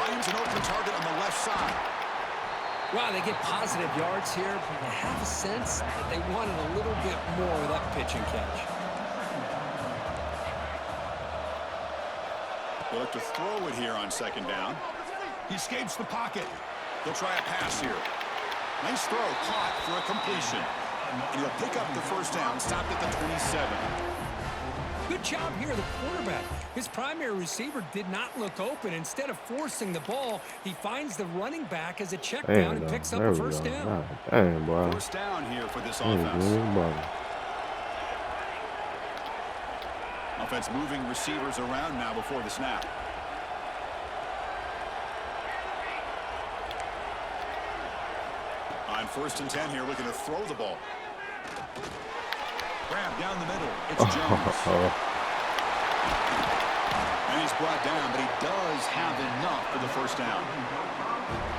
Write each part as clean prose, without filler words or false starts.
Finds an open target on the left side. Wow, they get positive yards here, but you have a sense that they wanted a little bit more of that pitch and catch. They'll look to throw it here on second down. He escapes the pocket. They'll try a pass here. Nice throw, caught for a completion. And he'll pick up the first down, stopped at the 27. Good job here, the quarterback. His primary receiver did not look open. Instead of forcing the ball, he finds the running back as a check down and picks up a first down. Dang, boy. First down here for this offense. Offense moving receivers around now before the snap. On 1st and 10 here, looking to throw the ball. Grab down the middle. It's Jones. And he's brought down, but he does have enough for the first down.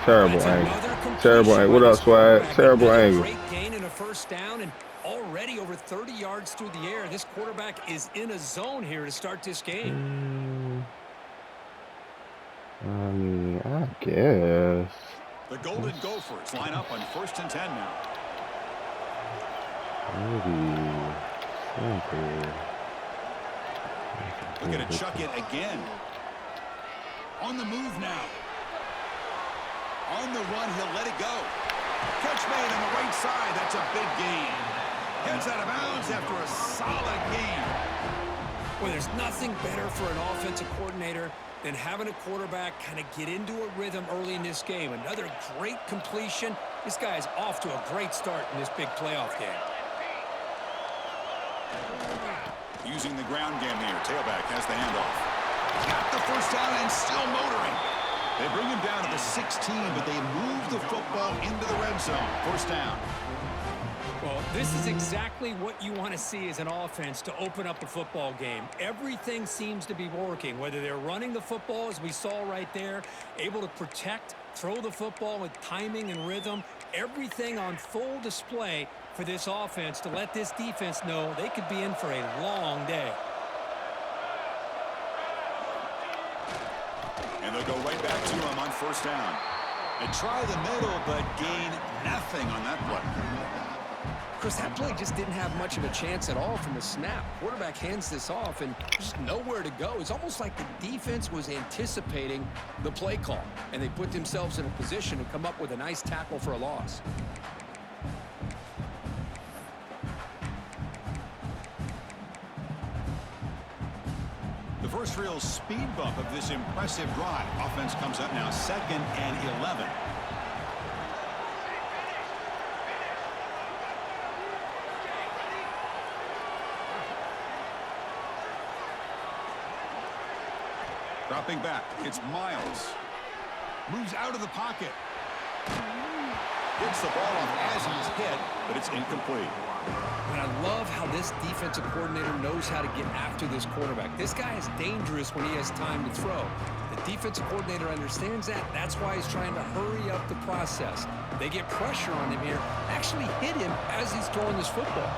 Terrible angle. Terrible angle. What up, Swagg? Terrible angle. Great gain and a first down, and already over 30 yards through the air. This quarterback is in a zone here to start this game. I mean, I guess. The Golden Gophers line up on 1st and 10 now. Looking to chuck it again. On the move now. On the run, he'll let it go. Catch made on the right side. That's a big gain. Gets out of bounds after a solid game. Well, there's nothing better for an offensive coordinator than having a quarterback kind of get into a rhythm early in this game. Another great completion. This guy is off to a great start in this big playoff game. Using the ground game here. Tailback has the handoff. Got the first down and still motoring. They bring him down to the 16, but they move the football into the red zone. First down. Well, this is exactly what you want to see as an offense to open up a football game. Everything seems to be working, whether they're running the football, as we saw right there, able to protect, throw the football with timing and rhythm, everything on full display for this offense to let this defense know they could be in for a long day. And they'll go right back to him on first down. They try the middle, but gain nothing on that play. Chris, that play just didn't have much of a chance at all from the snap. Quarterback hands this off, and just nowhere to go. It's almost like the defense was anticipating the play call, and they put themselves in a position to come up with a nice tackle for a loss. The first real speed bump of this impressive drive. Offense comes up now 2nd and 11. Dropping back, it's Miles. Moves out of the pocket. Gets the ball off as he's hit, but it's incomplete. And I love how this defensive coordinator knows how to get after this quarterback. This guy is dangerous when he has time to throw. The defensive coordinator understands that. That's why he's trying to hurry up the process. They get pressure on him here, actually hit him as he's throwing this football.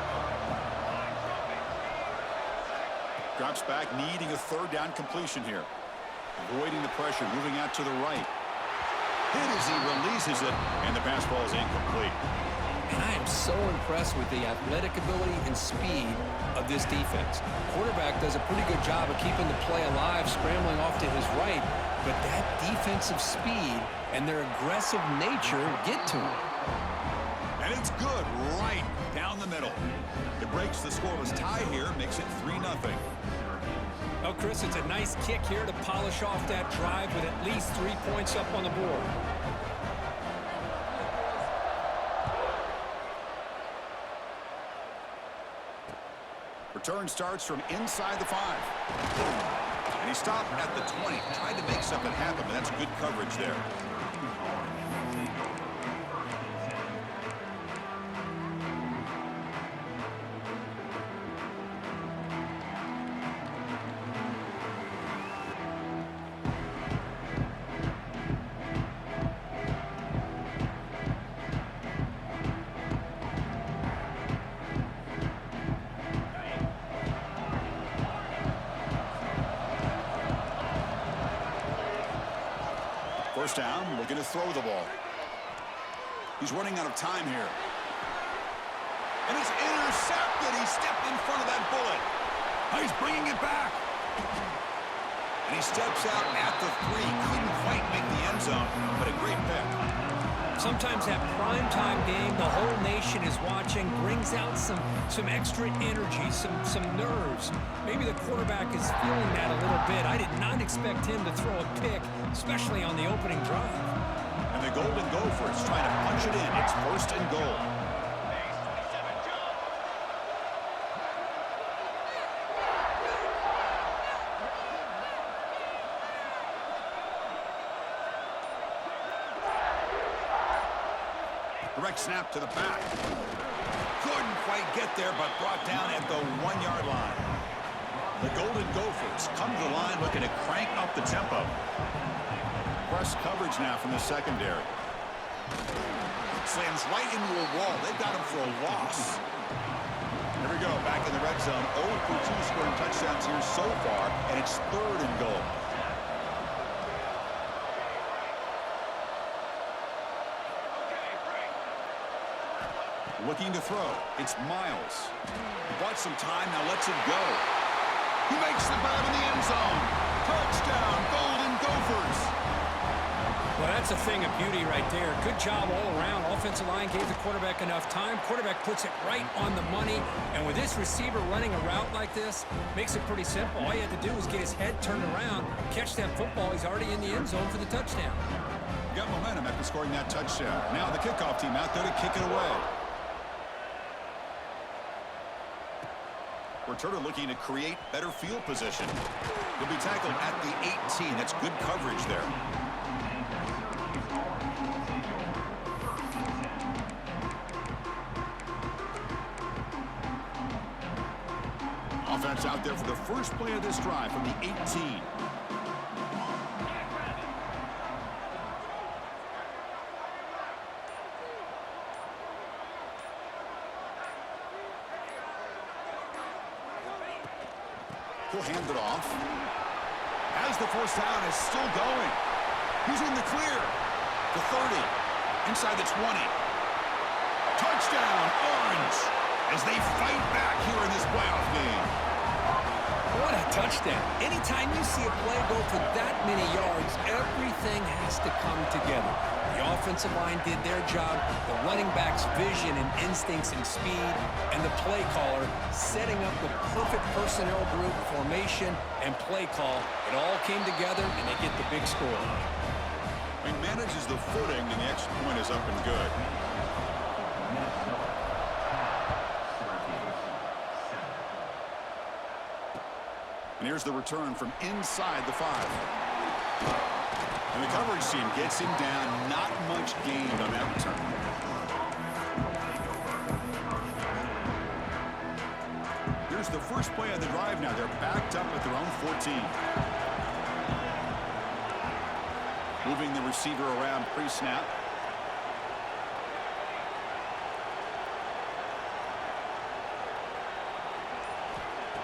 Drops back, needing a 3rd down completion here. Avoiding the pressure, moving out to the right. Hit as he releases it, and the pass ball is incomplete. And I am so impressed with the athletic ability and speed of this defense. Quarterback does a pretty good job of keeping the play alive, scrambling off to his right, but that defensive speed and their aggressive nature get to him. And it's good right down the middle. It breaks the scoreless tie here, makes it 3-0. Well, Chris, it's a nice kick here to polish off that drive with at least 3 points up on the board. Return starts from inside the 5. And he stopped at the 20. Tried to make something happen, but that's good coverage there. First down, looking to throw the ball. He's running out of time here. And it's intercepted. He stepped in front of that bullet. Oh, he's bringing it back. And he steps out at the 3. Couldn't quite make the end zone, but a great pick. Sometimes that primetime game, the whole nation is watching, brings out some extra energy, some nerves. Maybe the quarterback is feeling that a little bit. I did not expect him to throw a pick, especially on the opening drive. And the Golden Gophers trying to punch it in. It's first and goal. Direct snap to the back. Couldn't quite get there, but brought down at the 1-yard line. The Golden Gophers come to the line looking to crank up the tempo. Press coverage now from the secondary. Slams right into a wall. They've got him for a loss. Here we go, back in the red zone. 0 for 2 scoring touchdowns here so far, and it's third and goal. Looking to throw. It's Miles. He bought some time, now lets it go. He makes the grab in the end zone. Touchdown, Golden Gophers. Well, that's a thing of beauty right there. Good job all around. Offensive line gave the quarterback enough time. Quarterback puts it right on the money. And with this receiver running a route like this, makes it pretty simple. All you have to do is get his head turned around, catch that football. He's already in the end zone for the touchdown. Got momentum after scoring that touchdown. Now the kickoff team out there to kick it away. Returner looking to create better field position. He'll be tackled at the 18. That's good coverage there. Offense out there for the first play of this drive from the 18. He'll hand it off. As the first down is still going. He's in the clear. The 30. Inside the 20. Touchdown, Orange. As they fight back here in this playoff game. What a touchdown. Anytime you see a play go for that many yards, everything has to come together. The offensive line did their job, the running back's vision and instincts and speed, and the play caller setting up the perfect personnel group, formation, and play call. It all came together, and they get the big score. He manages the footing, and the extra point is up and good. And here's the return from inside the 5. And the coverage team gets him down. Not much gained on that return. Here's the first play of the drive now. They're backed up at their own 14. Moving the receiver around pre-snap.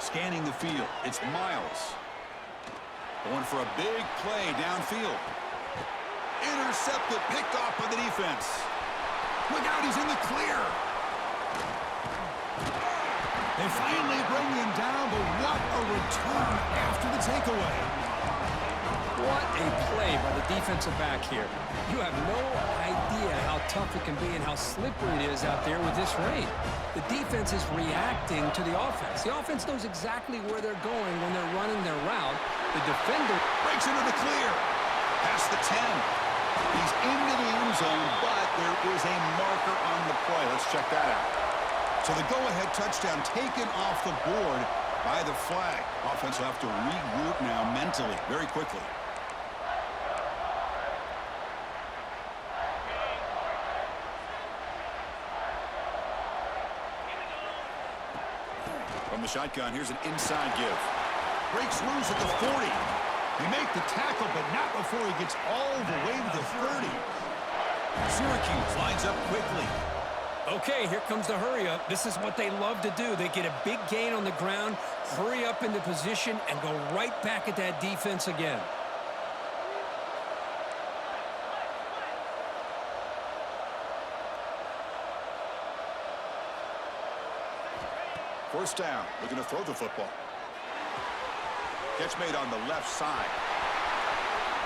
Scanning the field. It's Miles. Going for a big play downfield. Intercepted, picked off by the defense. Look out, he's in the clear. They finally bring him down, but what a return after the takeaway. What a play by the defensive back here. You have no idea how tough it can be and how slippery it is out there with this rain. The defense is reacting to the offense. The offense knows exactly where they're going when they're running their route. The defender breaks into the clear. Past the 10. He's into the end zone, but there is a marker on the play. Let's check that out. So the go-ahead touchdown taken off the board by the flag. Offense will have to regroup now mentally very quickly. From the shotgun, here's an inside give. Breaks loose at the 40. They make the tackle, but not before he gets all the way to the 30. Syracuse lines up quickly. Okay, here comes the hurry up. This is what they love to do. They get a big gain on the ground, hurry up into position, and go right back at that defense again. First down, looking to throw the football. Catch made on the left side.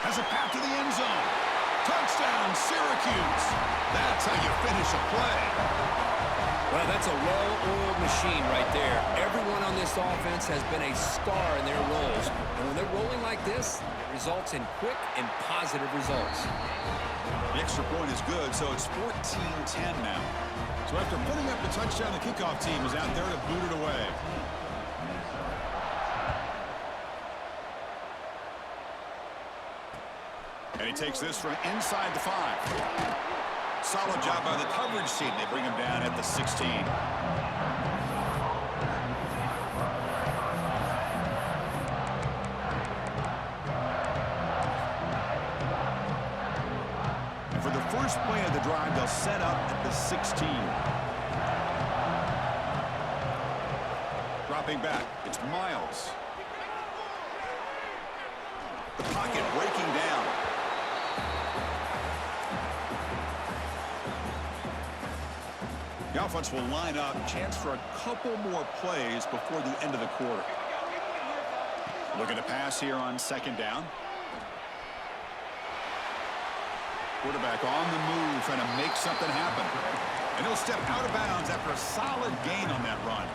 Has a path to the end zone. Touchdown, Syracuse. That's how you finish a play. Well, that's a well-oiled machine right there. Everyone on this offense has been a star in their roles. And when they're rolling like this, it results in quick and positive results. The extra point is good, so it's 14-10 now. So after putting up the touchdown, the kickoff team is out there to boot it away. And he takes this from inside the 5. Solid job by the coverage team. They bring him down at the 16. And for the first play of the drive, they'll set up at the 16. Dropping back, it's Miles. The pocket breaking down. The offense will line up. Chance for a couple more plays before the end of the quarter. Looking to pass here on second down. Quarterback on the move, trying to make something happen. And he'll step out of bounds after a solid gain on that run.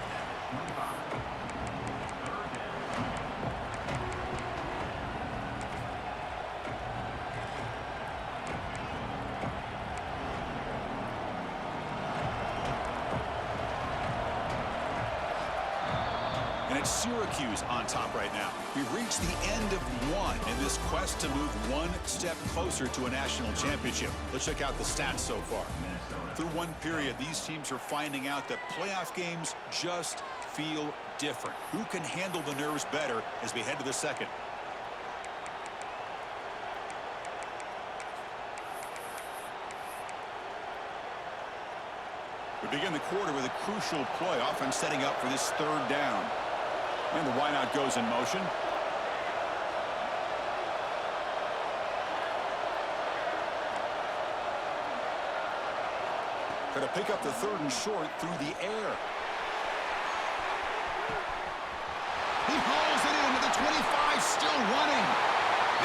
And it's Syracuse on top right now. We've reached the end of one in this quest to move one step closer to a national championship. Let's check out the stats so far. Through one period, these teams are finding out that playoff games just feel different. Who can handle the nerves better as we head to the second? We begin the quarter with a crucial play, offense setting up for this third down. And the wideout goes in motion. Going to pick up the third and short through the air. He hauls it into the 25, still running.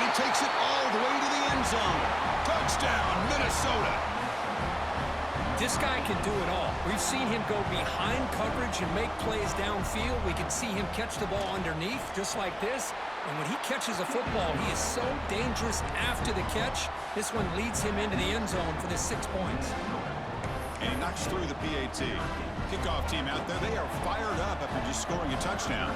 And he takes it all the way to the end zone. Touchdown, Minnesota. This guy can do it all. We've seen him go behind coverage and make plays downfield. We can see him catch the ball underneath, just like this. And when he catches a football, he is so dangerous after the catch. This one leads him into the end zone for the 6 points. And he knocks through the PAT. Kickoff team out there, they are fired up after just scoring a touchdown.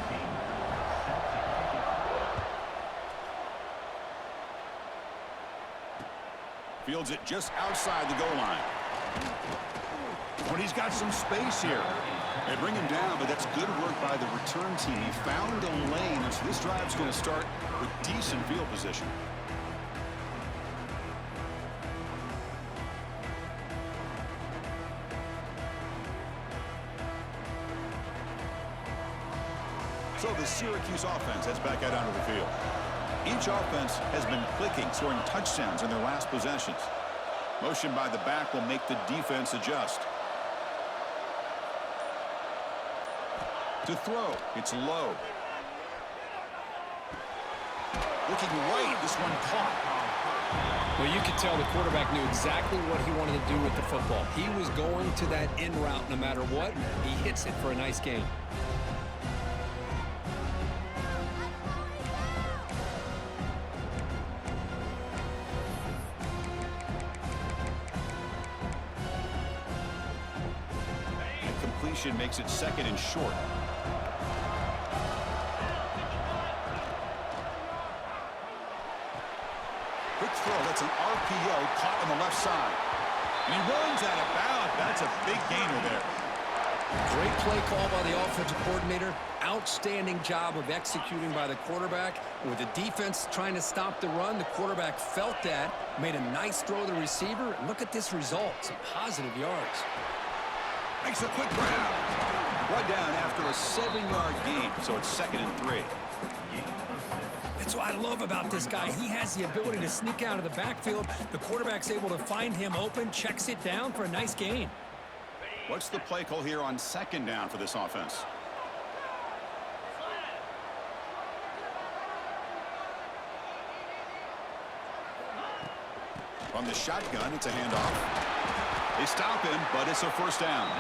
Fields it just outside the goal line. But he's got some space here. They bring him down, but that's good work by the return team. He found a lane, and so this drive's going to start with decent field position. So the Syracuse offense heads back out onto the field. Each offense has been clicking, scoring touchdowns in their last possessions. Motion by the back will make the defense adjust. To throw, it's low. Looking right, this one caught. Well, you could tell the quarterback knew exactly what he wanted to do with the football. He was going to that in route no matter what. He hits it for a nice gain. Makes it second and short. Quick throw, that's an RPO caught on the left side. And he runs out of bounds. That's a big gainer there. Great play call by the offensive coordinator. Outstanding job of executing by the quarterback. With the defense trying to stop the run, the quarterback felt that, made a nice throw to the receiver. And look at this result, some positive yards. Makes a quick grab. Right down after a 7-yard gain, so it's second and 3. That's what I love about this guy. He has the ability to sneak out of the backfield. The quarterback's able to find him open, checks it down for a nice gain. What's the play call here on second down for this offense? From the shotgun, it's a handoff. They stop him, but it's a first down.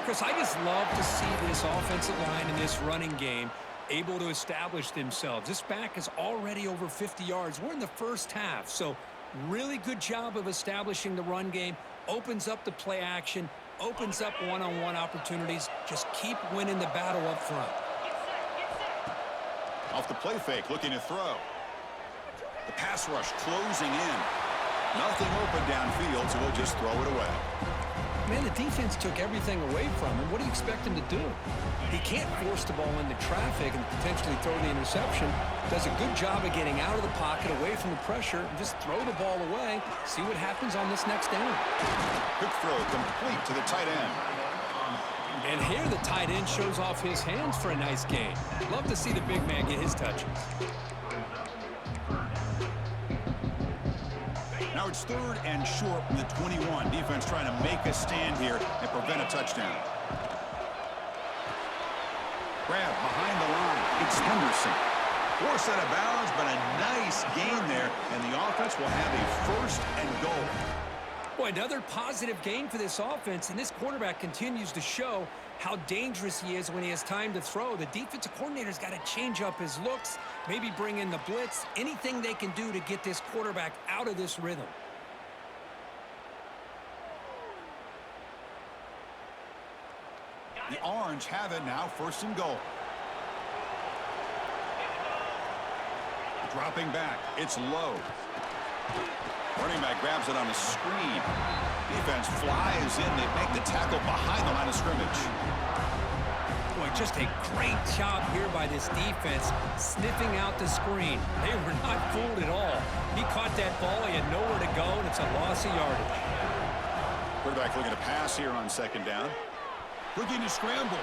Chris, I just love to see this offensive line in this running game able to establish themselves. This back is already over 50 yards. We're in the first half, so really good job of establishing the run game. Opens up the play action, opens up one-on-one opportunities. Just keep winning the battle up front. Off the play fake, looking to throw. The pass rush closing in. Nothing open downfield, so he'll just throw it away. Man, the defense took everything away from him. What do you expect him to do? He can't force the ball into traffic and potentially throw the interception. Does a good job of getting out of the pocket, away from the pressure, and just throw the ball away. See what happens on this next down. Quick throw complete to the tight end. And here the tight end shows off his hands for a nice gain. Love to see the big man get his touches. Now it's 3rd and short from the 21. Defense trying to make a stand here and prevent a touchdown. Grab behind the line. It's Henderson. Forced out of bounds, but a nice gain there, and the offense will have a 1st and goal. Boy, another positive gain for this offense, and this quarterback continues to show how dangerous he is when he has time to throw. The defensive coordinator's got to change up his looks, maybe bring in the blitz, anything they can do to get this quarterback out of this rhythm. The Orange have it now, 1st and goal. Dropping back, it's low. Running back grabs it on a screen. Defense flies in. They make the tackle behind the line of scrimmage. Boy, just a great job here by this defense, sniffing out the screen. They were not fooled at all. He caught that ball. He had nowhere to go, and it's a loss of yardage. Quarterback looking to pass here on 2nd down. Looking to scramble.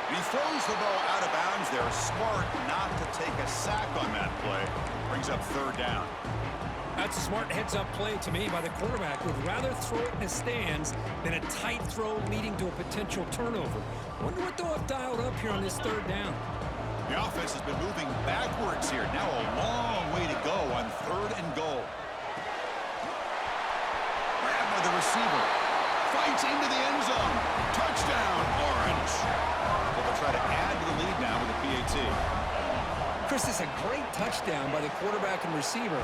And he throws the ball out of bounds. They're smart not to take a sack on that play. Brings up 3rd down. That's a smart heads-up play to me by the quarterback. Would rather throw it in the stands than a tight throw leading to a potential turnover. Wonder what they'll have dialed up here on this 3rd down. The offense has been moving backwards here. Now a long way to go on 3rd and goal. Grab by the receiver. Fights into the end zone. Touchdown, Orange. They'll try to add to the lead now with a PAT. Chris, this is a great touchdown by the quarterback and receiver,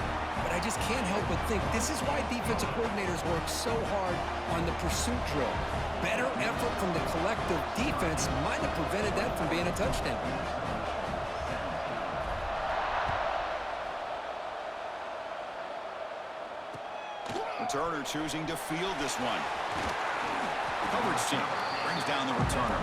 but I just can't help but think this is why defensive coordinators work so hard on the pursuit drill. Better effort from the collective defense might have prevented that from being a touchdown. Returner choosing to field this one. Coverage team brings down the returner.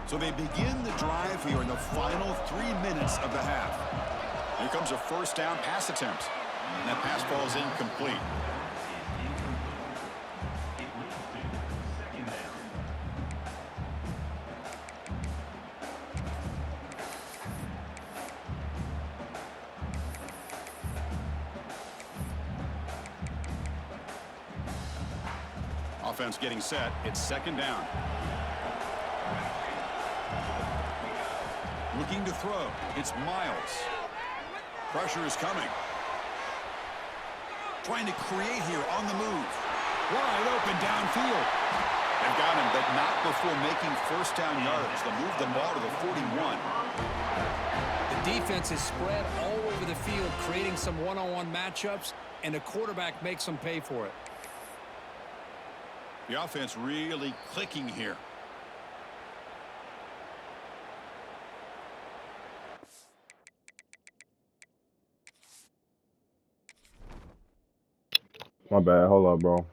So they begin the drive here in the final 3 minutes of the half. Here comes a 1st down pass attempt. And that pass falls incomplete. Offense getting set. It's 2nd down. Looking to throw. It's Miles. Pressure is coming. Trying to create here on the move. Wide open downfield. They've got him, but not before making 1st down yards. They'll move the ball to the 41. The defense is spread all over the field, creating some one-on-one matchups, and the quarterback makes them pay for it. The offense really clicking here. My bad. Hold up, bro.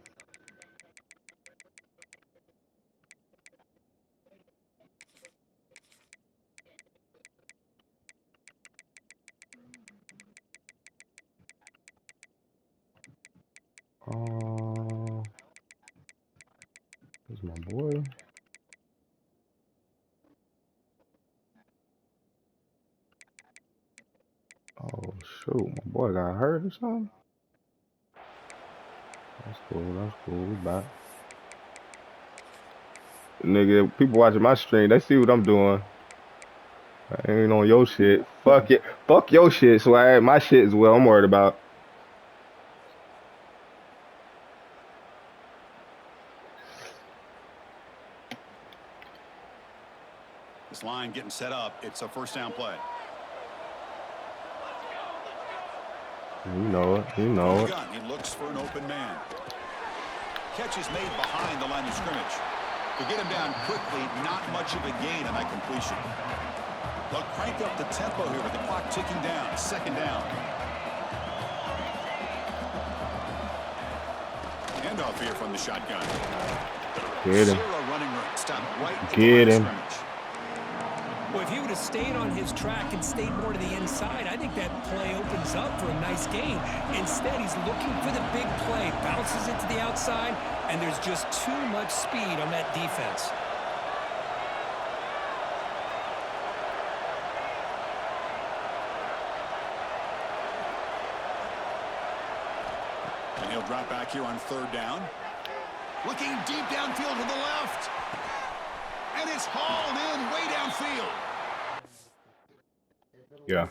boy. Oh shoot, my boy got hurt or something. That's cool. That's cool. We back. Nigga, people watching my stream, they see what I'm doing. I ain't on your shit. Fuck it. Fuck your shit, Swagg. My shit is what I'm worried about. This line getting set up. It's a first down play. You know it. You know it. He looks for an open man. Catch is made behind the line of scrimmage. To get him down quickly, not much of a gain on that completion. They'll crank up the tempo here with the clock ticking down. Second down. Handoff here from the shotgun. Get him. Zero running room. Stop right at Get the line him. of scrimmage. Well, if he would have stayed on his track and stayed more to the inside, I think that play opens up for a nice gain. Instead, he's looking for the big play, bounces it to the outside, and there's just too much speed on that defense. And he'll drop back here on third down. Looking deep downfield to the left. And it's hauled in way downfield. Yeah.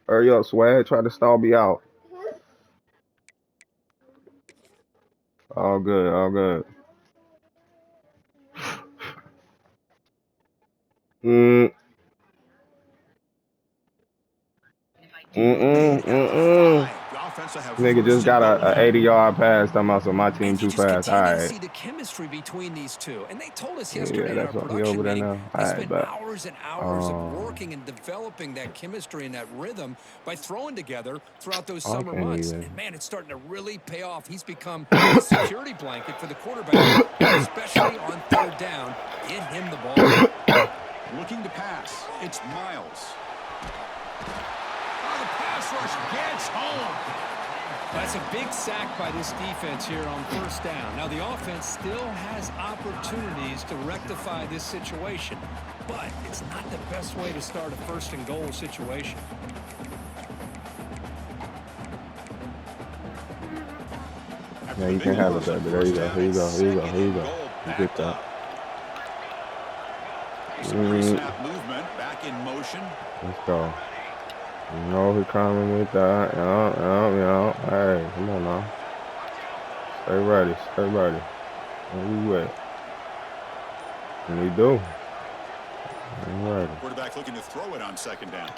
Hurry up, Swagg. Try to stall me out. All good. All good. Mm. Nigga just got a 80-yard pass. Talking about my team too fast. All right. See the chemistry between these two, and they told us Yeah, yesterday in our that's what he production over there meeting. now. They All spent right, but hours and hours of working and developing that chemistry and that rhythm by throwing together throughout those summer months. And man, it's starting to really pay off. He's become a security blanket for the quarterback, especially on third down. Get him the ball. Looking to pass. It's Miles. Oh, the pass rush gets home. That's a big sack by this defense here on first down. Now, the offense still has opportunities to rectify this situation, but it's not the best way to start a first and goal situation. yeah, you can have it, baby. There you go. Here you go. Here you go. Here you go. You get that. Snap movement back in motion. Let's go. You know he coming with that. Yeah. Hey, come on now. Stay ready. Stay ready. Where we at? And we do. Stay ready. Quarterback looking to throw it on second down.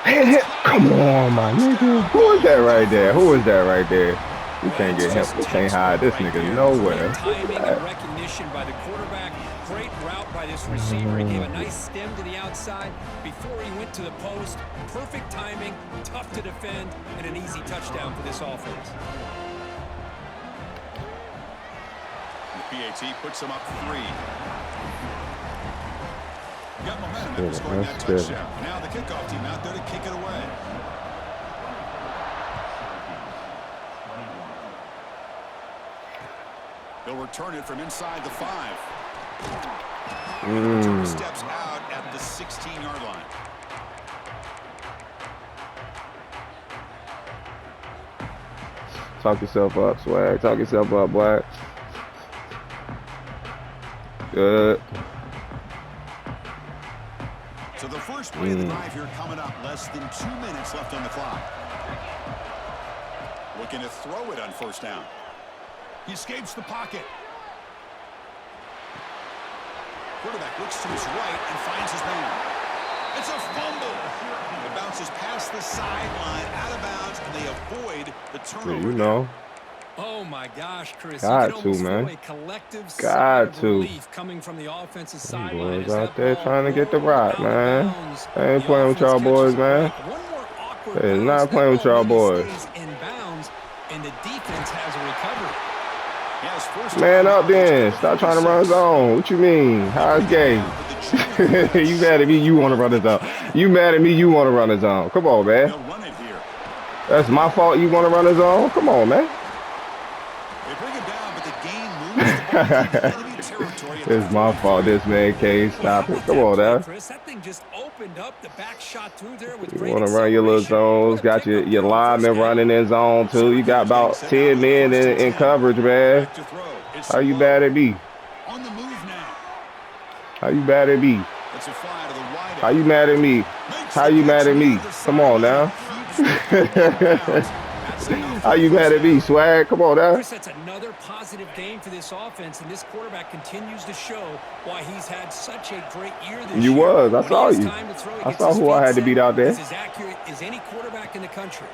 Hit. Come on, my nigga. Who is that right there? Who is that right there? We can't get him. We can't hide this nigga nowhere. Timing and recognition by the quarterback. Great route by this receiver. He gave a nice stem to the outside before he went to the post. Perfect timing, tough to defend, and an easy touchdown for this offense. The PAT puts him up 3. Got momentum after scoring that touchdown. Now the kickoff team out there to kick it away. They'll return it from inside the 5. Return steps out at the 16-yard line. Talk yourself up, Swag. Talk yourself up, Black. Good. So the first play of the drive here coming up. Less than 2 minutes left on the clock. Looking to throw it on first down. He escapes the pocket. Quarterback looks to his right and finds his man. It's a fumble. It bounces past the sideline, out of bounds, and they avoid the turnover. Yeah, you know. Oh my gosh, Chris! Got you can to, man. A collective Got to. relief coming from the offensive sideline. Boys out there trying to get the rock, man. I ain't playing with y'all boys, man. Hey, not playing with y'all boys. And the defense has a recovery. Man up then. Stop trying to run zone. What you mean? How's game? You mad at me? You want to run the zone? You mad at me? You want to run the zone? Come on, man. That's my fault. You want to run the zone? Come on, man. They bring him down, but the game moves the ball. It's my fault. This man can't stop it. Come on, now. Chris, that thing just opened up. The back shot through there with You want to run your little zones. Got your linemen running in zone, too. You got about 10 men in coverage, man. How you mad at me? On the move now. How you mad at me? It's a fly to the wide. How you mad at me? How you mad at me? Come on, now. How you mad at me, Swag? Come on, now. Chris, that's another positive game for this offense, and this quarterback continues to show why he's had such a great year this year. You was. I saw you. I saw who I had to beat out there. He's as accurate as any quarterback in the country.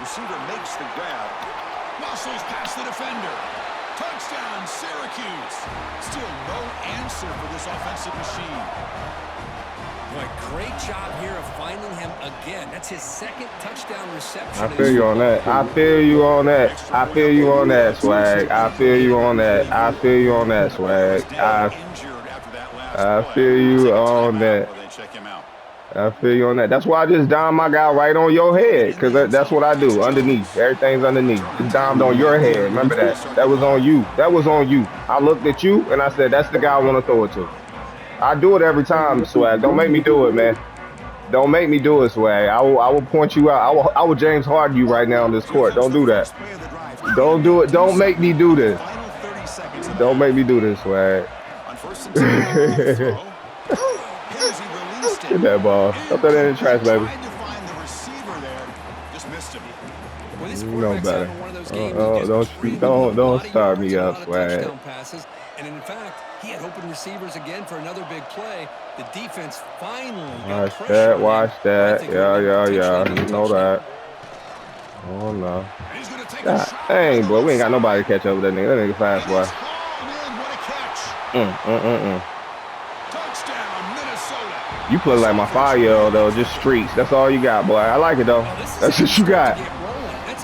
Receiver makes the grab. Muscles past the defender. Touchdown, Syracuse. Still no answer for this offensive machine. Boy, great job here of finding him again. That's his second touchdown reception. I feel you on that. I feel you on that. I feel you on that, Swag. I feel you on that. I feel you on that, Swag. I feel you on that. I feel you on that. That's why I just domed my guy right on your head, because that's what I do, underneath. Everything's underneath. Just domed on your head. Remember that. That was on you. That was on you. I looked at you, and I said, that's the guy I want to throw it to. I do it every time, Swag. Don't make me do it, man. Don't make me do it, Swag. I will point you out. I will James Harden you right now on this court. Don't do that. Don't do it. Don't make me do this. Don't make me do this, Swag. Get that ball. Throw that in the trash, baby. You know better. Don't start me up, Swag. And in fact, he had open receivers again for another big play. The defense finally watch that, watch that. Yeah. You know that. Oh, no. God dang, boy. We ain't got nobody to catch up with that nigga. That nigga fast, boy. You play like my 5-year-old, though. Just streaks. That's all you got, boy. I like it, though. That's what you got.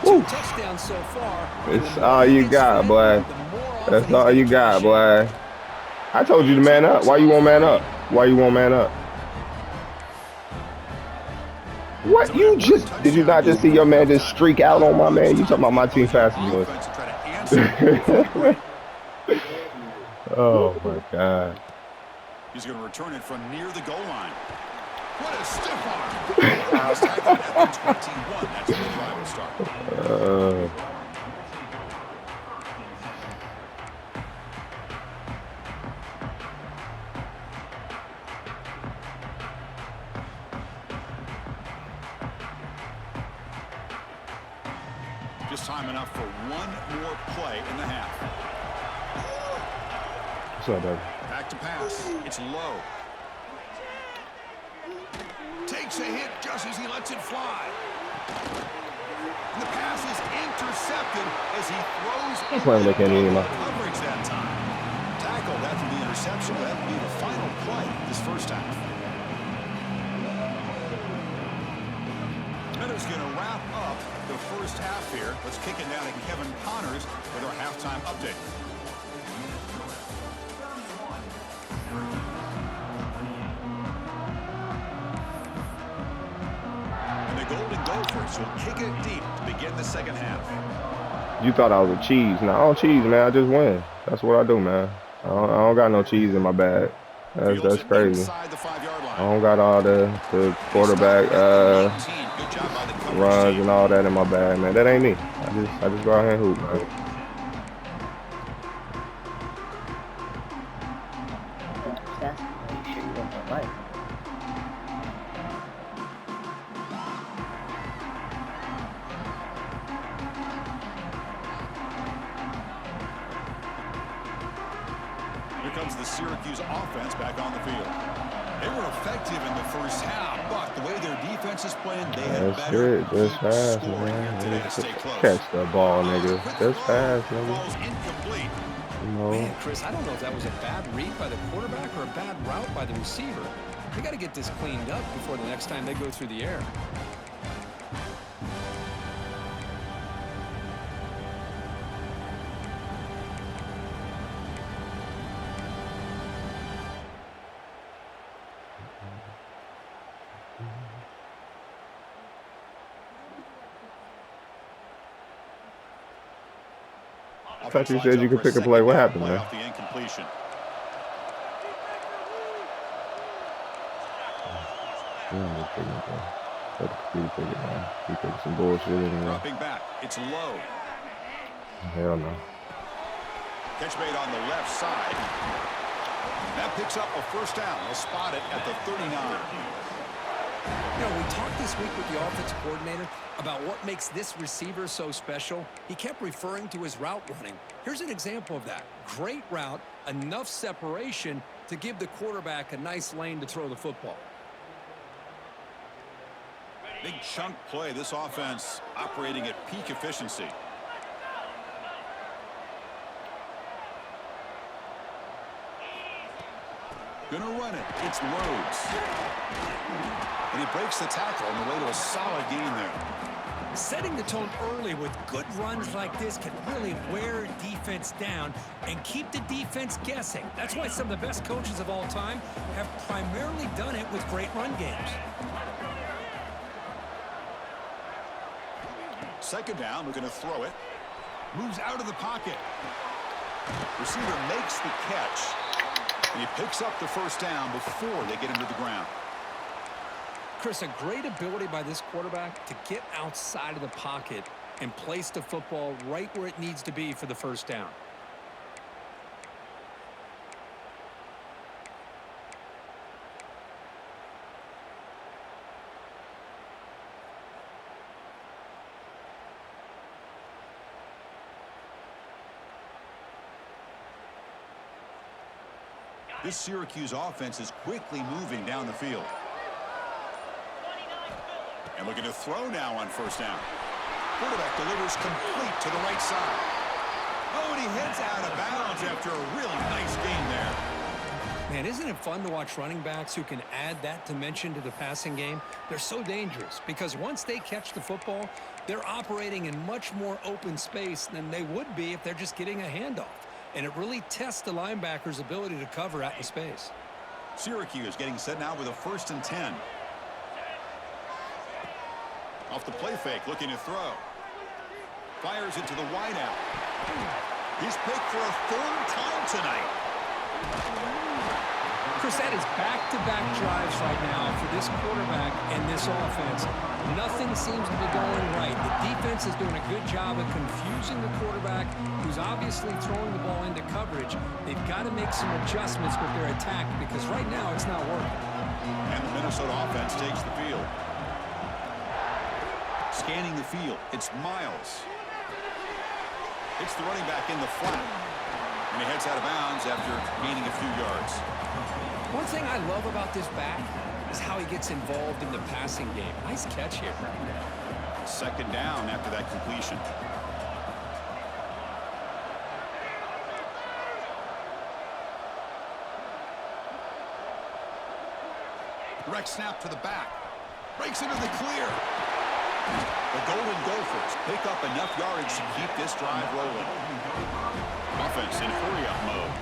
Woo. It's all you got, boy. That's all you got, boy. I told you to man up. Why you won't man up? Why you won't man up? What? You just... Did you not just see your man just streak out on my man? You talking about my team fast boy. Oh, my God. He's going to return it from near the goal line. What a stiff arm. That's where the drive will start. Just time enough for one more play in the half. What's up, baby? Back to pass. It's low. Takes a hit just as he lets it fly. And the pass is intercepted as he throws coverage that time. Tackled after the interception. That will be the final play this first half. Miller's going to wrap up the first half here. Let's kick it down to Kevin Connors with our halftime update. And the Golden Gophers will kick it deep to begin the second half. You thought I was a cheese. No, I don't cheese, man. I just win. That's what I do, man. I don't got no cheese in my bag. Fields That's it crazy. inside the 5-yard I line. don't got all the They stop quarterback at the 19. Good job by the coverage runs team. and all that in my bag, man. That ain't me. I just go out here and hoop, man. That's you sure you want that life. Here comes the Syracuse offense back on the field. They were effective in the first half, but the way their defense is playing, they had That's better it. Just keep fast, scoring here today man. to stay close. Catch the ball, nigga. Quick Just throw fast, nigga. falls incomplete. You know. Man, Chris, I don't know if that was a bad read by the quarterback or a bad route by the receiver. They got to get this cleaned up before the next time they go through the air. I thought you said you could pick a play. What happened, man? Off the incompletion. Yeah, pick it, bro. Let the computer pick it, man. He picked some bullshit anyway. Dropping back. It's low. Hell no. Catch made on the left side. That picks up a first down. They'll spot it at the 39. You know, we talked this week with the offensive coordinator about what makes this receiver so special. He kept referring to his route running. Here's an example of that. Great route, enough separation to give the quarterback a nice lane to throw the football. Big chunk play. This offense operating at peak efficiency. Gonna run it. It's Rhodes. And he breaks the tackle on the way to a solid gain there. Setting the tone early with good runs like this can really wear defense down and keep the defense guessing. That's why some of the best coaches of all time have primarily done it with great run games. Second down, we're going to throw it. Moves out of the pocket. Receiver makes the catch. And he picks up the first down before they get him to the ground. Chris, a great ability by this quarterback to get outside of the pocket and place the football right where it needs to be for the first down. This Syracuse offense is quickly moving down the field. And looking to throw now on first down. Quarterback delivers complete to the right side. Oh, and he heads out of bounds after a really nice gain there. Man, isn't it fun to watch running backs who can add that dimension to the passing game? They're so dangerous because once they catch the football, they're operating in much more open space than they would be if they're just getting a handoff. And it really tests the linebacker's ability to cover out in space. Syracuse getting set now with a 1st and 10. Off the play fake, looking to throw. Fires it to the wideout. He's picked for a 3rd time tonight. Chris, that is back-to-back drives right now for this quarterback and this offense. Nothing seems to be going right. The defense is doing a good job of confusing the quarterback, who's obviously throwing the ball into coverage. They've got to make some adjustments with their attack because right now it's not working. And the Minnesota offense takes the field. Scanning the field, it's Miles. It's the running back in the flat. And he heads out of bounds after gaining a few yards. One thing I love about this back is how he gets involved in the passing game. Nice catch here. 2nd down after that completion. Direct snap to the back. Breaks into the clear. The Golden Gophers pick up enough yardage to keep this drive rolling. Offense in hurry-up mode.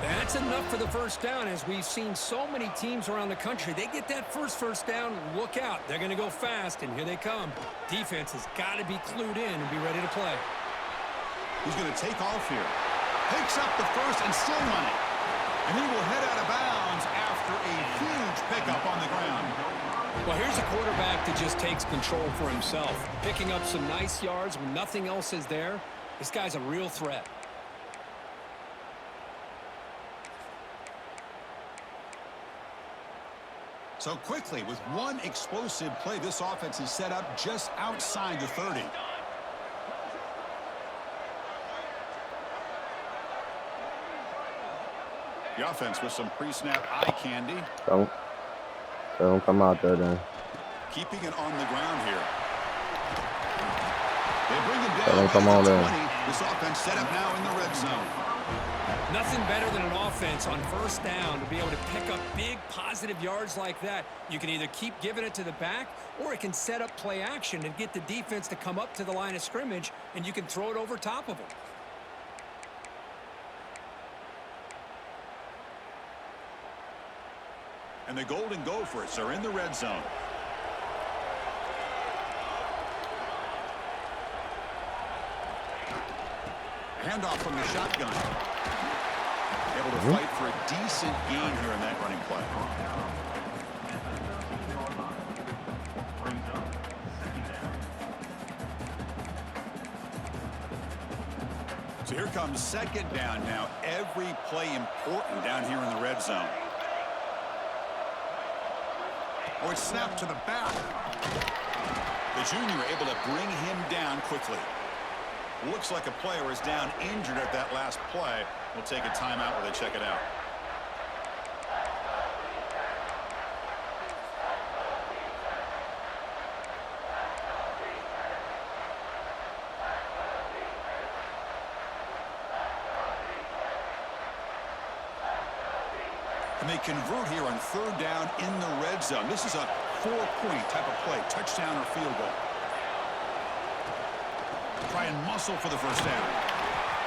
That's enough for the first down. As we've seen so many teams around the country, they get that first down, look out. They're going to go fast, and here they come. Defense has got to be clued in and be ready to play. He's going to take off here. Picks up the first and still running. And he will head out of bounds after a huge pickup on the ground. Well, here's a quarterback that just takes control for himself, picking up some nice yards when nothing else is there. This guy's a real threat. So quickly, with one explosive play, this offense is set up just outside the 30. The offense with some pre-snap eye candy. Don't come out there then. Keeping it on the ground here. They bring him down. Come on there. This offense set up now in the red zone. Nothing better than an offense on first down to be able to pick up big positive yards like that. You can either keep giving it to the back, or it can set up play action and get the defense to come up to the line of scrimmage, and you can throw it over top of them. And the Golden Gophers are in the red zone. Handoff from the shotgun. Able to fight for a decent gain here in that running play. So here comes second down now. Every play important down here in the red zone. Oh, it's snapped to the back. The junior able to bring him down quickly. Looks like a player is down injured at that last play. We'll take a timeout while they check it out. And they convert here on third down in the red zone. This is a 4-point type of play, touchdown or field goal. Try and muscle for the first down.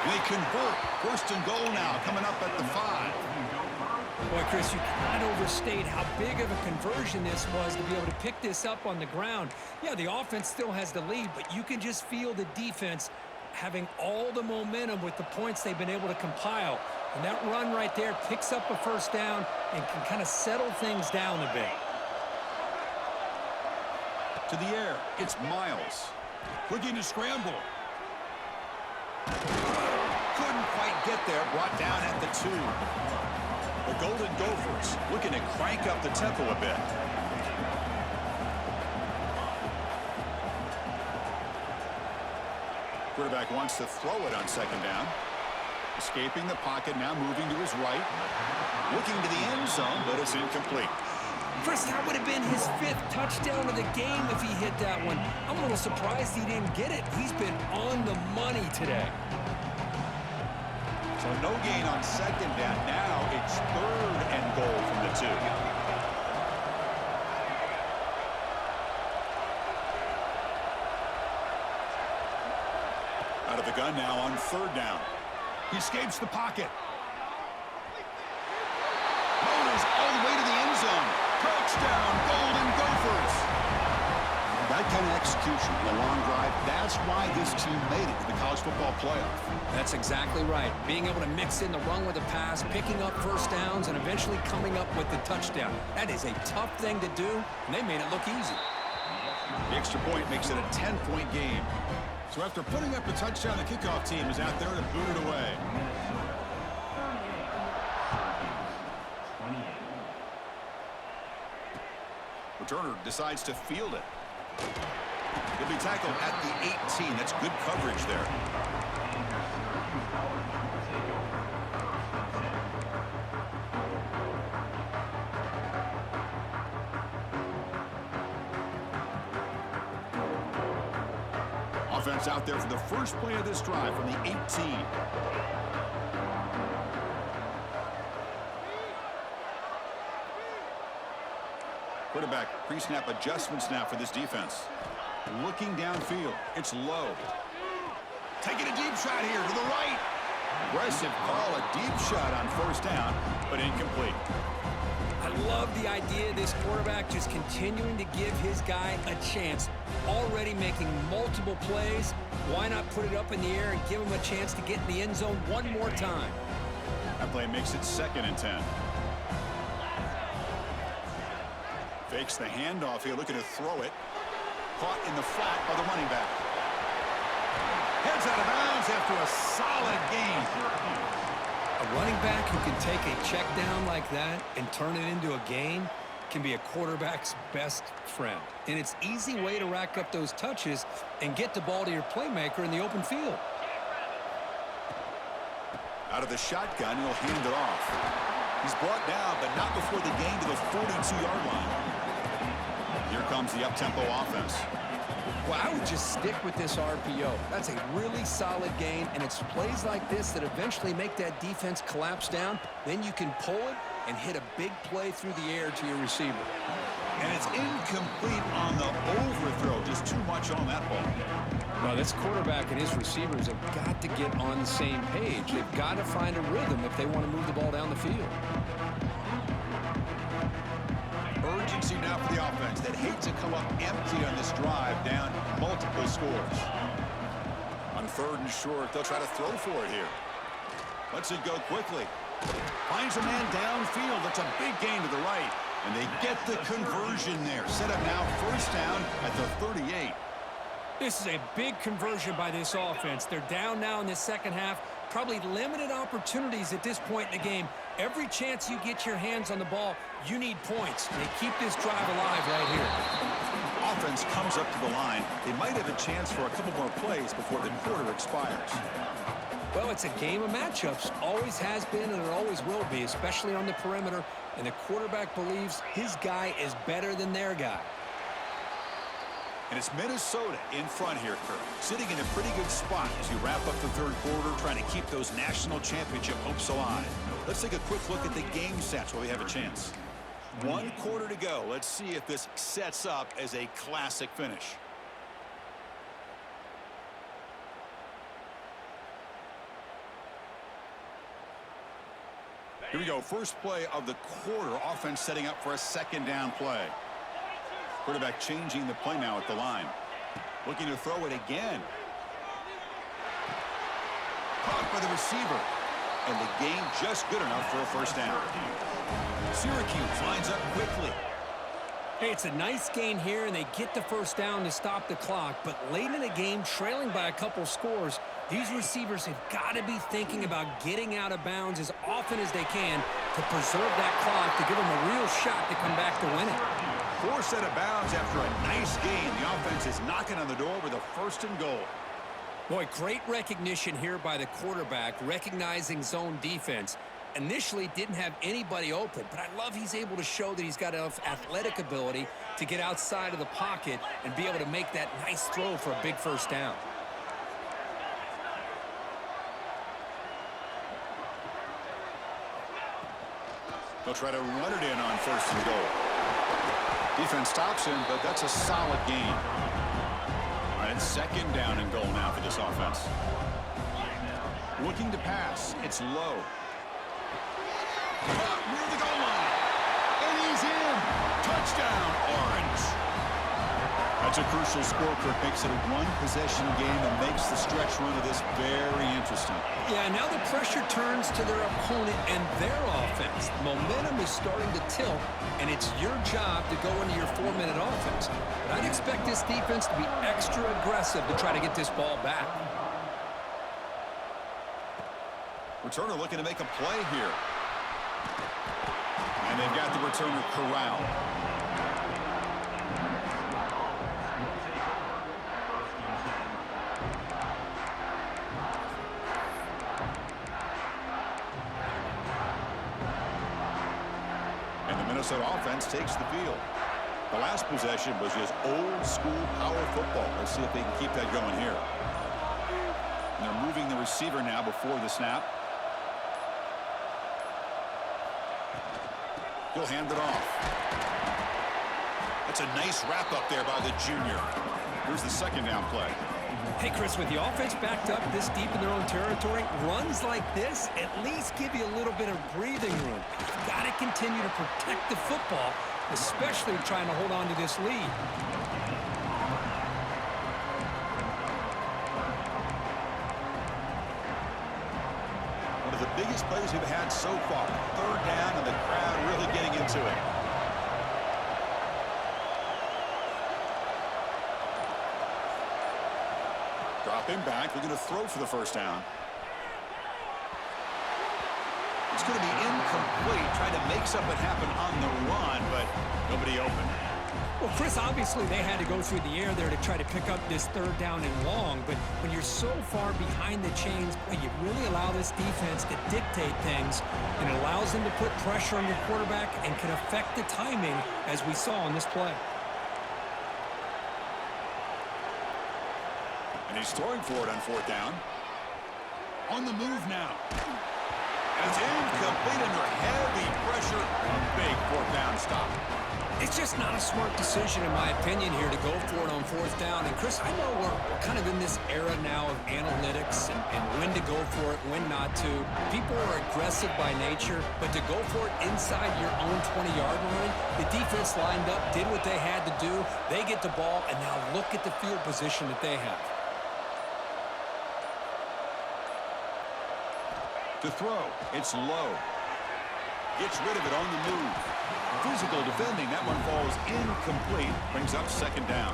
They convert. First and goal now, coming up at the 5. Boy, Chris, you cannot overstate how big of a conversion this was to be able to pick this up on the ground. Yeah, the offense still has the lead, but you can just feel the defense having all the momentum with the points they've been able to compile. And that run right there picks up a first down and can kind of settle things down a bit. To the air, it's Miles. Looking to scramble. Couldn't quite get there, brought down at the 2. The Golden Gophers looking to crank up the tempo a bit. Quarterback wants to throw it on second down. Escaping the pocket, now moving to his right. Looking to the end zone, but it's incomplete. Chris, that would have been his 5th touchdown of the game if he hit that one. I'm a little surprised he didn't get it. He's been on the money today. So no gain on second down. Now it's third and goal from the 2. Out of the gun now on third down. He escapes the pocket. Motors all the way to the end zone. Touchdown, Golden Gophers. That kind of execution in a long drive, that's why this team made it to the college football playoff. That's exactly right. Being able to mix in the run with the pass, picking up first downs, and eventually coming up with the touchdown. That is a tough thing to do, and they made it look easy. The extra point makes it a 10-point game. So after putting up a touchdown, the kickoff team is out there to boot it away. Returner decides to field it. He'll be tackled at the 18. That's good coverage there. Offense out there for the first play of this drive from the 18. Quarterback pre-snap adjustments now for this defense. Looking downfield. It's low. Taking a deep shot here to the right. Aggressive call, a deep shot on first down, but incomplete. I love the idea of this quarterback just continuing to give his guy a chance. Already making multiple plays. Why not put it up in the air and give him a chance to get in the end zone one more time? That play makes it 2nd and 10. Fakes the handoff here, looking to throw it. Caught in the flat by the running back. Heads out of bounds after a solid gain. A running back who can take a check down like that and turn it into a gain can be a quarterback's best friend. And it's an easy way to rack up those touches and get the ball to your playmaker in the open field. Out of the shotgun, he'll hand it off. He's brought down, but not before the gain to the 42-yard line. Here comes the up-tempo offense. Well, I would just stick with this RPO. That's a really solid gain, and it's plays like this that eventually make that defense collapse down. Then you can pull it and hit a big play through the air to your receiver. And it's incomplete on the overthrow. Just too much on that ball. Well, this quarterback and his receivers have got to get on the same page. They've got to find a rhythm if they want to move the ball down the field. Urgency now for the offense that hates to come up empty on this drive, down multiple scores. On 3rd and short, they'll try to throw for it here. Lets it go quickly. Finds a man downfield. That's a big gain to the right. And they get the conversion there. Set up now 1st down at the 38. This is a big conversion by this offense. They're down now in the second half. Probably limited opportunities at this point in the game. Every chance you get your hands on the ball, you need points. They keep this drive alive right here. Offense comes up to the line. They might have a chance for a couple more plays before the quarter expires. Well, it's a game of matchups. Always has been and it always will be, especially on the perimeter. And the quarterback believes his guy is better than their guy. And it's Minnesota in front here, Kirk. Sitting in a pretty good spot as you wrap up the 3rd quarter, trying to keep those national championship hopes alive. Let's take a quick look at the game sets while we have a chance. 1 quarter to go. Let's see if this sets up as a classic finish. Here we go. First play of the quarter. Offense setting up for a 2nd down play. Quarterback changing the play now at the line. Looking to throw it again. Caught by the receiver. And the gain just good enough for a 1st down. Syracuse lines up quickly. Hey, it's a nice gain here, and they get the 1st down to stop the clock. But late in the game, trailing by a couple scores, these receivers have got to be thinking about getting out of bounds as often as they can to preserve that clock to give them a real shot to come back to win it. 4 set of bounds after a nice gain. The offense is knocking on the door with a 1st and goal. Boy, great recognition here by the quarterback, recognizing zone defense. Initially didn't have anybody open, but I love he's able to show that he's got enough athletic ability to get outside of the pocket and be able to make that nice throw for a big 1st down. They'll try to run it in on 1st and goal. Defense stops him, but that's a solid gain. All right, it's 2nd down and goal now for this offense. Looking to pass. It's low. Near the goal line. And he's in. Touchdown, Orange. That's a crucial score, Kirk. Makes it a 1-possession game and makes the stretch run of this very interesting. Yeah, now the pressure turns to their opponent and their offense. Momentum is starting to tilt, and it's your job to go into your 4-minute offense. But I'd expect this defense to be extra aggressive to try to get this ball back. Returner looking to make a play here. And they've got the returner corralled. And the Minnesota offense takes the field. The last possession was just old-school power football. Let's see if they can keep that going here. And they're moving the receiver now before the snap. He'll hand it off. That's a nice wrap up there by the junior. Here's the 2nd down play. Hey, Chris, with the offense backed up this deep in their own territory, runs like this at least give you a little bit of breathing room. You've got to continue to protect the football, especially trying to hold on to this lead. One of the biggest plays we've had so far. Third down, and the crowd really getting into it. Dropping back, we're going to throw for the first down. It's going to be incomplete, trying to make something happen on the run, but nobody open. Well, Chris, obviously they had to go through the air there to try to pick up this third down and long, but when you're so far behind the chains, boy, you really allow this defense to dictate things, and it allows them to put pressure on your quarterback and can affect the timing, as we saw on this play. And he's throwing for it on fourth down. On the move now. And it's incomplete under heavy pressure. A big fourth down stop. It's just not a smart decision, in my opinion, here to go for it on fourth down. And, Chris, I know we're kind of in this era now of analytics and when to go for it, when not to. People are aggressive by nature, but to go for it inside your own 20-yard line, the defense lined up, did what they had to do. They get the ball, and now look at the field position that they have. To throw, it's low. Gets rid of it on the move. Physical defending, that one falls incomplete. Brings up second down.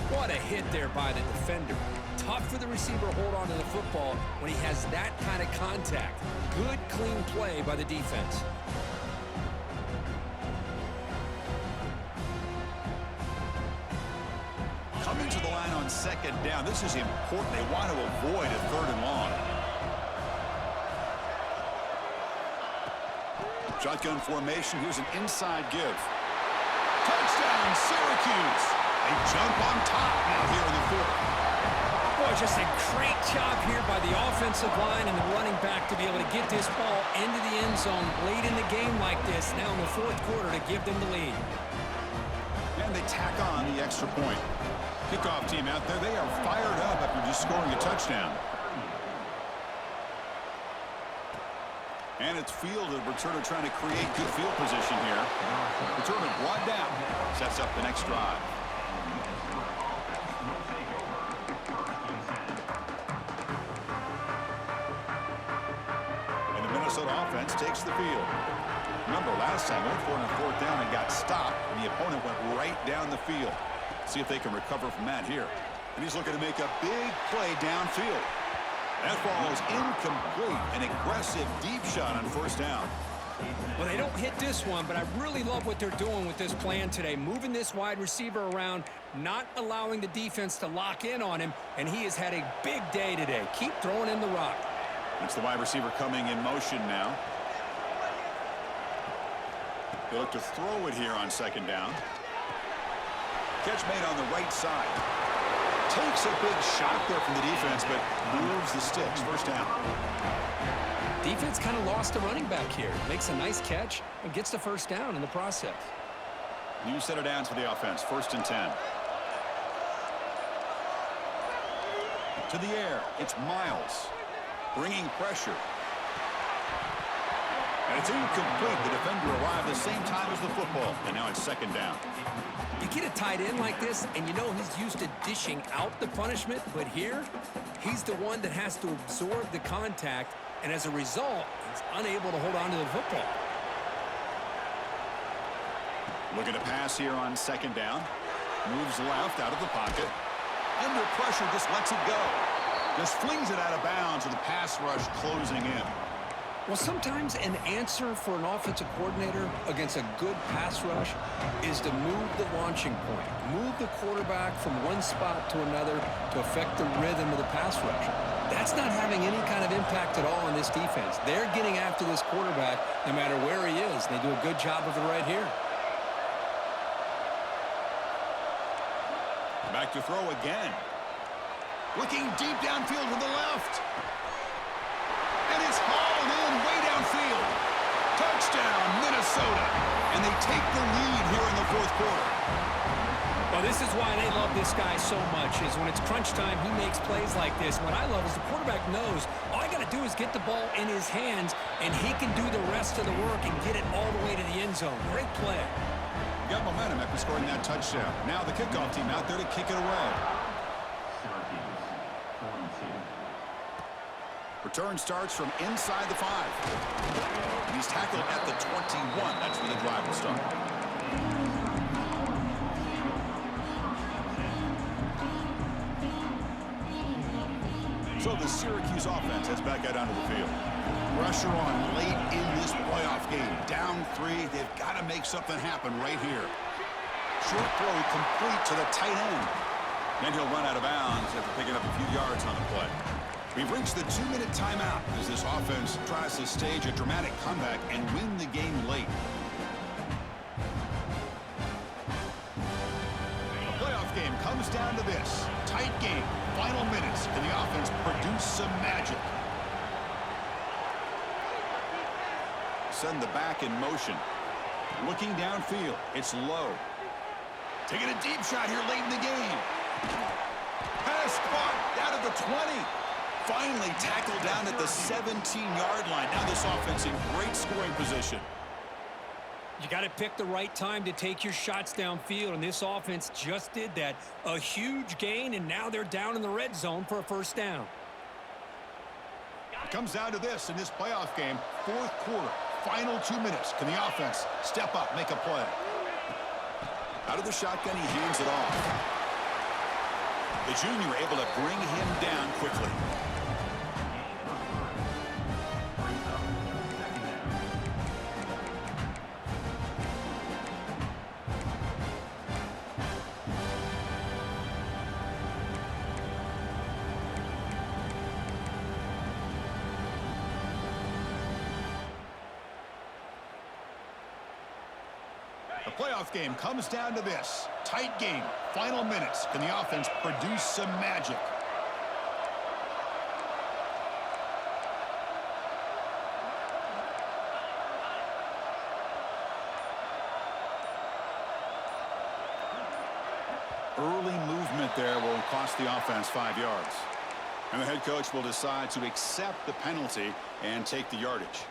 What a hit there by the defender. Tough for the receiver to hold on to the football when he has that kind of contact. Good, clean play by the defense. Coming to the line on second down. This is important. They want to avoid a third and long. Shotgun formation. Here's an inside give. Touchdown, Syracuse. They jump on top now here in the fourth. Boy, just a great job here by the offensive line and the running back to be able to get this ball into the end zone late in the game like this, now in the fourth quarter, to give them the lead. And they tack on the extra point. Kickoff team out there, they are fired up after just scoring a touchdown. And it's fielded. Returner trying to create good field position here. Returner brought down. Sets up the next drive. And the Minnesota offense takes the field. Remember, last time, went for it on fourth down and got stopped, and the opponent went right down the field. See if they can recover from that here. And he's looking to make a big play downfield. That ball is incomplete. An aggressive deep shot on first down. Well, they don't hit this one, but I really love what they're doing with this plan today. Moving this wide receiver around, not allowing the defense to lock in on him, and he has had a big day today. Keep throwing in the rock. It's the wide receiver coming in motion now. They look to throw it here on second down. Catch made on the right side. Takes a big shot there from the defense, but moves the sticks. First down. Defense kind of lost a running back here. Makes a nice catch and gets the first down in the process. New set of downs for the offense. First and 10. To the air. It's Miles. Bringing pressure. And it's incomplete. The defender arrived the same time as the football. And now it's second down. You get a tight end like this, and you know he's used to dishing out the punishment, but here, he's the one that has to absorb the contact, and as a result, he's unable to hold on to the football. Looking to pass here on second down. Moves left out of the pocket. Under pressure, just lets it go. Just flings it out of bounds with the pass rush closing in. Well, sometimes an answer for an offensive coordinator against a good pass rush is to move the launching point, move the quarterback from one spot to another to affect the rhythm of the pass rush. That's not having any kind of impact at all on this defense. They're getting after this quarterback no matter where he is. They do a good job of it right here. Back to throw again. Looking deep downfield to the left. And it's hauled in way downfield. Touchdown, Minnesota. And they take the lead here in the fourth quarter. Well, this is why they love this guy so much, is when it's crunch time, he makes plays like this. What I love is the quarterback knows all I got to do is get the ball in his hands, and he can do the rest of the work and get it all end zone. Great play. Got momentum after scoring that touchdown. Now the kickoff team out there to kick it away. Return starts from inside the 5. And he's tackled at the 21. That's where the drive will start. So the Syracuse offense heads back out onto the field. Pressure on late in this playoff game. Down 3. They've got to make something happen right here. Short throw complete to the tight end. Then he'll run out of bounds after picking up a few yards on the play. We've reached the 2-minute timeout as this offense tries to stage a dramatic comeback and win the game late. The playoff game comes down to this. Tight game. Final minutes. Can the offense produce some magic? Send the back in motion. Looking downfield. It's low. Taking a deep shot here late in the game. Pass caught down at the 20. Finally tackled down at the 17-yard line. Now this offense in great scoring position. You got to pick the right time to take your shots downfield, and this offense just did that. A huge gain, and now they're down in the red zone for a first down. It comes down to this in this playoff game. 4th quarter, final 2 minutes. Can the offense step up, make a play? Out of the shotgun, he hands it off. The junior able to bring him down quickly. The playoff game comes down to this. Tight game. Final minutes. Can the offense produce some magic? Early movement there will cost the offense 5 yards. And the head coach will decide to accept the penalty and take the yardage.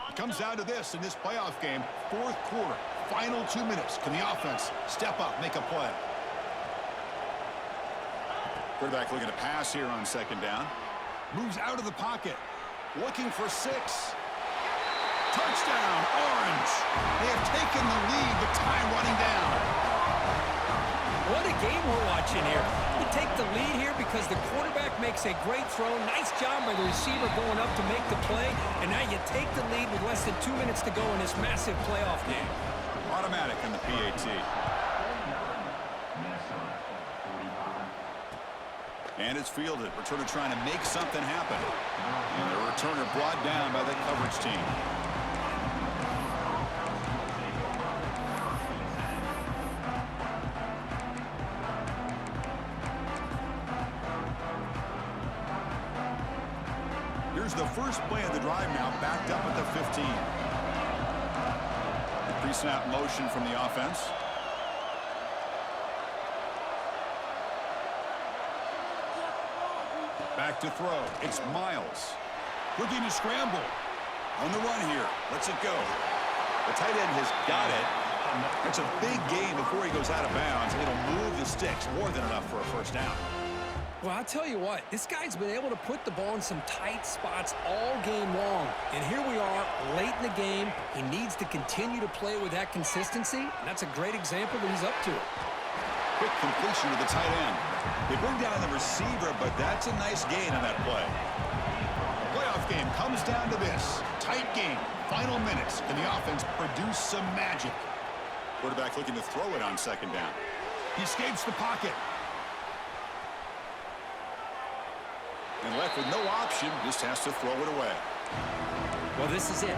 It comes down to this in this playoff game. 4th quarter, final 2 minutes. Can the offense step up, make a play? Quarterback looking to pass here on 2nd down. Moves out of the pocket. Looking for 6. Touchdown, Orange. They have taken the lead, but time running down. What a game we're watching here. You take the lead here because the quarterback makes a great throw. Nice job by the receiver going up to make the play. And now you take the lead with less than 2 minutes to go in this massive playoff game. Automatic on the PAT. And it's fielded. Returner trying to make something happen. And the returner brought down by the coverage team. Here's the first play of the drive now, backed up at the 15. Pre-snap motion from the offense. Back to throw. It's Miles. Looking to scramble. On the run here. Lets it go. The tight end has got it. It's a big gain before he goes out of bounds. It'll move the sticks more than enough for a first down. Well, I'll tell you what, this guy's been able to put the ball in some tight spots all game long. And here we are, late in the game. He needs to continue to play with that consistency, and that's a great example that he's up to it. Quick completion to the tight end. They bring down the receiver, but that's a nice gain on that play. The playoff game comes down to this. Tight game, final minutes. Can the offense produce some magic? Quarterback looking to throw it on 2nd down. He escapes the pocket. And left with no option, just has to throw it away. Well, this is it.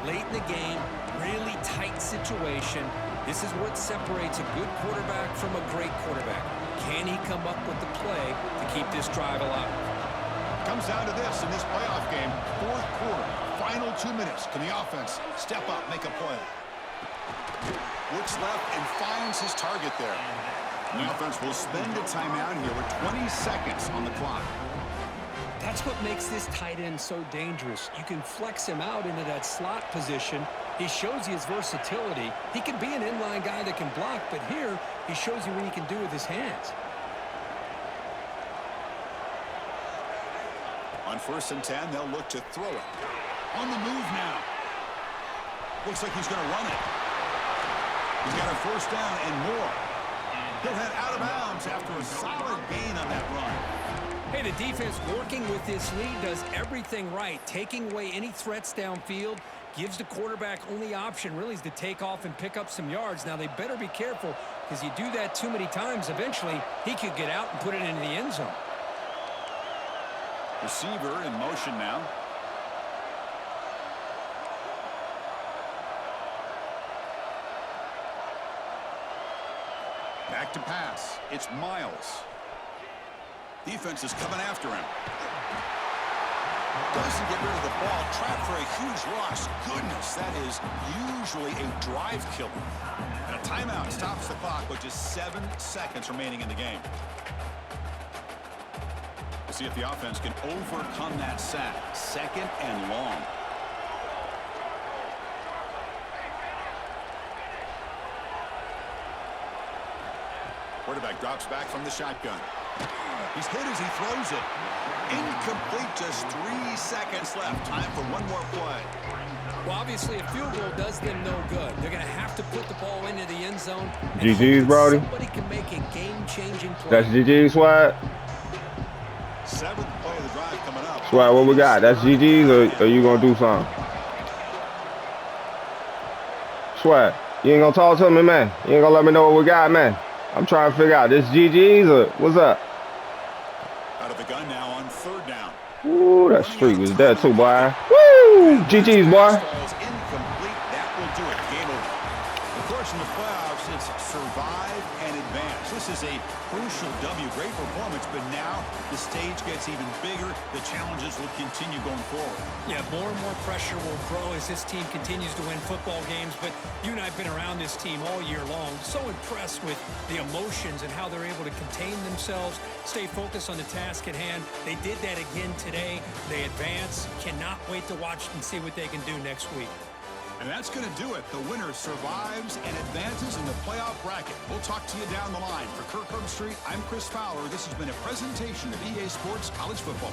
Late in the game, really tight situation. This is what separates a good quarterback from a great quarterback. Can he come up with the play to keep this drive alive? Comes down to this in this playoff game. 4th quarter, final 2 minutes. Can the offense step up, make a play? Looks left and finds his target there. And the offense will spend a timeout here with 20 seconds on the clock. That's what makes this tight end so dangerous. You can flex him out into that slot position. He shows you his versatility. He can be an inline guy that can block, but here he shows you what he can do with his hands. On 1st and 10, they'll look to throw it. On the move now. Looks like he's going to run it. He's got a 1st down and more. He'll head out of bounds after a solid gain on that run. Hey, the defense working with this lead does everything right. Taking away any threats downfield gives the quarterback only option really is to take off and pick up some yards. Now, they better be careful because you do that too many times, eventually he could get out and put it into the end zone. Receiver in motion now. Back to pass. It's Miles. Defense is coming after him. Doesn't get rid of the ball. Trapped for a huge loss. Goodness, that is usually a drive killer. And a timeout stops the clock with just 7 seconds remaining in the game. We'll see if the offense can overcome that sack. 2nd and long. Quarterback drops back from the shotgun. He's hit as he throws it. Incomplete, just 3 seconds left. Time for one more play. Well, obviously, a field goal does them no good. They're going to have to put the ball into the end zone. GG's, Brody. Somebody can make a game-changing play. That's GG's, Swagg. 7th play of the drive coming up. Swagg, what we got? That's GG's, or are you going to do something? Swagg, you ain't going to talk to me, man? You ain't going to let me know what we got, man? I'm trying to figure out, this GG's or what's up? Out of the gun now on 3rd down. Ooh, that streak was dead too, boy. Woo! GG's, boy. Incomplete. That will do it. Game over. Of course, in the playoffs, it's survive and advance. This is a crucial W. Great performance, but now the stage gets even bigger. The challenges will continue going forward. Yeah, more and more pressure will grow as this team continues to win football games, but you and I have been around this team all year long. So impressed with the emotions and how they're able to contain themselves, stay focused on the task at hand. They did that again today. They advance. Cannot wait to watch and see what they can do next week. And that's going to do it. The winner survives and advances in the playoff bracket. We'll talk to you down the line. For Kirk Herbstreit, I'm Chris Fowler. This has been a presentation of EA Sports College Football.